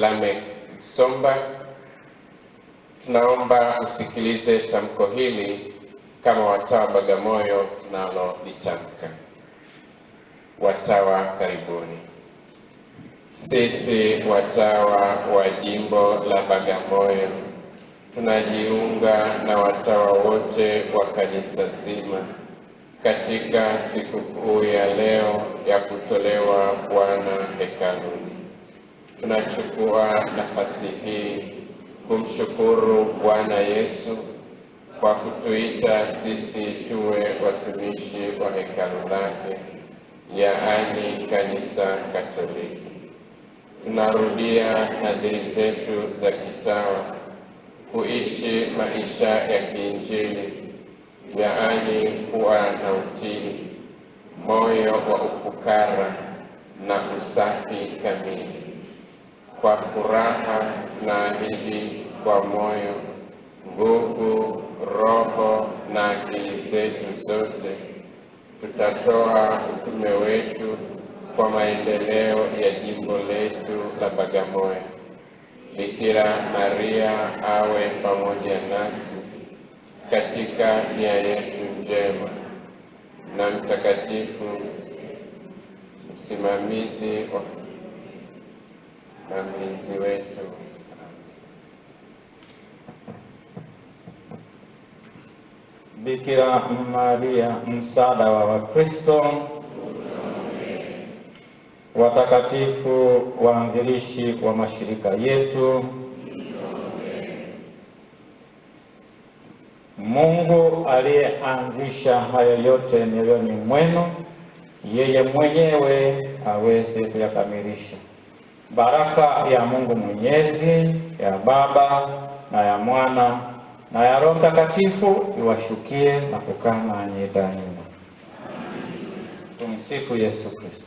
Lamek Msomba. Tunaomba usikilize tamko hili kama watawa Bagamoyo tunalolitamka. Watawa karibuni. Sisi watawa wa jimbo la Bagamoyo tunajiunga na watawa wote wa kanisa zima katika sikukuu ya leo ya kutolewa Bwana hekaluni. Tunachukua nafasi hii kumshukuru Bwana Yesu kwa kutuita sisi tuwe watumishi wa hekalu lake, yaani kanisa Katoliki. Tunarudia nadhiri zetu za kitawa kuishi maisha ya kiinjili, yaani kuwa na utii, moyo wa ufukara na usafi kamili. Kwa furaha tunaahidi kwa moyo, nguvu, roho na akili zetu zote tutatoa utume wetu kwa maendeleo ya jimbo letu la Bagamoyo. Bikira Maria awe pamoja nasi katika nia yetu njema, na mtakatifu msimamizi na mlinzi wetu. Bikira Maria, msaada wa Wakristo. Watakatifu waanzilishi wa mashirika yetu. Mungu aliyeanzisha hayo yote mioyoni mwenu, yeye mwenyewe aweze kuyakamilisha. Baraka ya Mungu Mwenyezi, ya Baba na ya Mwana na ya Roho Mtakatifu iwashukie na kukaa nanyi daima. Tumsifu Yesu Kristo.